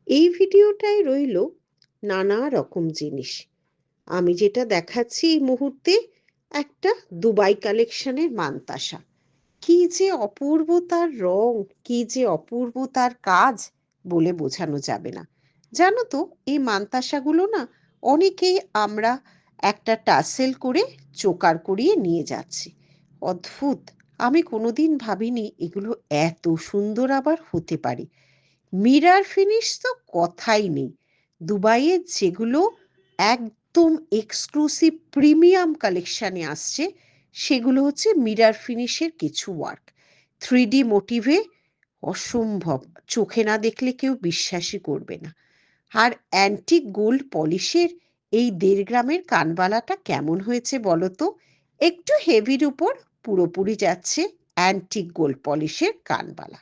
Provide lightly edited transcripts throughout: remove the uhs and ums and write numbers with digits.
এই ভিডিওটায় রইল নানা রকম জিনিস। আমি যেটা দেখাচ্ছি এই মুহূর্তে একটা দুবাই কালেকশনের মানতাসা। কি যে অপূর্ব তার রং, কি যে অপূর্ব তার কাজ, বলে বোঝানো যাবে না। জানো তো, এই মানতাসাগুলো না অনেকেই আমরা একটা টাসেল করে চোকার করিয়ে নিয়ে যাচ্ছি। অদ্ভুত, আমি কোনোদিন ভাবিনি এগুলো এত সুন্দর আবার হতে পারে। মিরার ফিনিশ তো কথাই নেই। দুবাইয়ের যেগুলো একদম এক্সক্লুসিভ প্রিমিয়াম কালেকশানে আসছে, সেগুলো হচ্ছে মিরার ফিনিশের কিছু ওয়ার্ক। 3D মোটিভে অসম্ভব, চোখে না দেখলে কেউ বিশ্বাসই করবে না। আর অ্যান্টিক গোল্ড পলিশের এই 1.5 গ্রামের কানবালাটা কেমন হয়েছে বলো তো? একটু হেভির উপর পুরোপুরি যাচ্ছে অ্যান্টিক গোল্ড পলিশের কানবালা।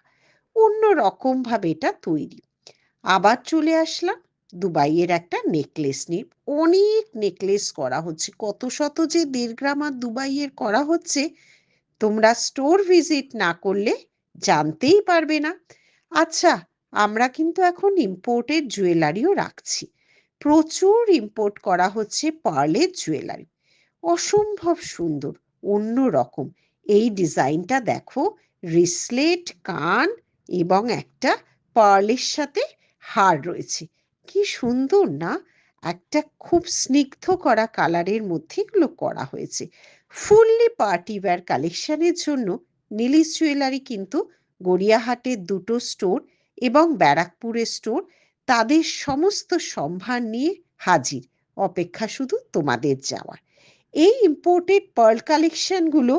অন্য রকম ভাবে এটা তৈরি। আবার চলে আসলাম দুবাইয়ের একটা নেকলেস নিয়ে। অনেক নেকলেস করা হচ্ছে, কত শত যে 1.5 গ্রাম আর দুবাইয়ের করা হচ্ছে, তোমরা স্টোর ভিজিট না করলে জানতেই পারবে না। আচ্ছা, আমরা কিন্তু এখন ইম্পোর্টেড জুয়েলারিও রাখছি। প্রচুর ইম্পোর্ট করা হচ্ছে পার্লের জুয়েলারি, অসম্ভব সুন্দর, অন্য রকম। এই ডিজাইনটা দেখো, রিসলেট, কান এবং একটা পার্লের সাথে হার রয়েছে। কি সুন্দর না? একটা খুব স্নিগ্ধ করা কালারের মধ্যে এগুলো করা হয়েছে। ফুললি পার্টি ওয়্যার কালেকশনের জন্য নিলিস জুয়েলারি কিন্তু গড়িয়াহাটের 2টো স্টোর এবং ব্যারাকপুরের স্টোর, তাদের সমস্ত সম্ভার নিয়ে হাজির, অপেক্ষা শুধু তোমাদের যাওয়ার। এই ইম্পোর্টেড পার্ল কালেকশনগুলো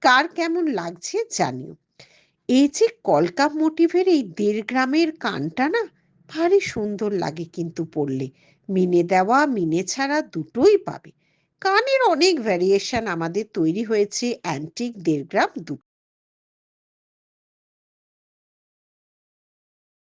কার কেমন লাগছে জানিও। এই যে কলকা মোটিভের এই 1.5 গ্রামের কানটা না ভারী সুন্দর লাগে কিন্তু পরলে। মিনে দেওয়া মিনে ছাড়া দুটোই পাবে। কানের অনেক ভ্যারিয়েশন আমাদের তৈরি হয়েছে অ্যান্টিক 1.5 গ্রাম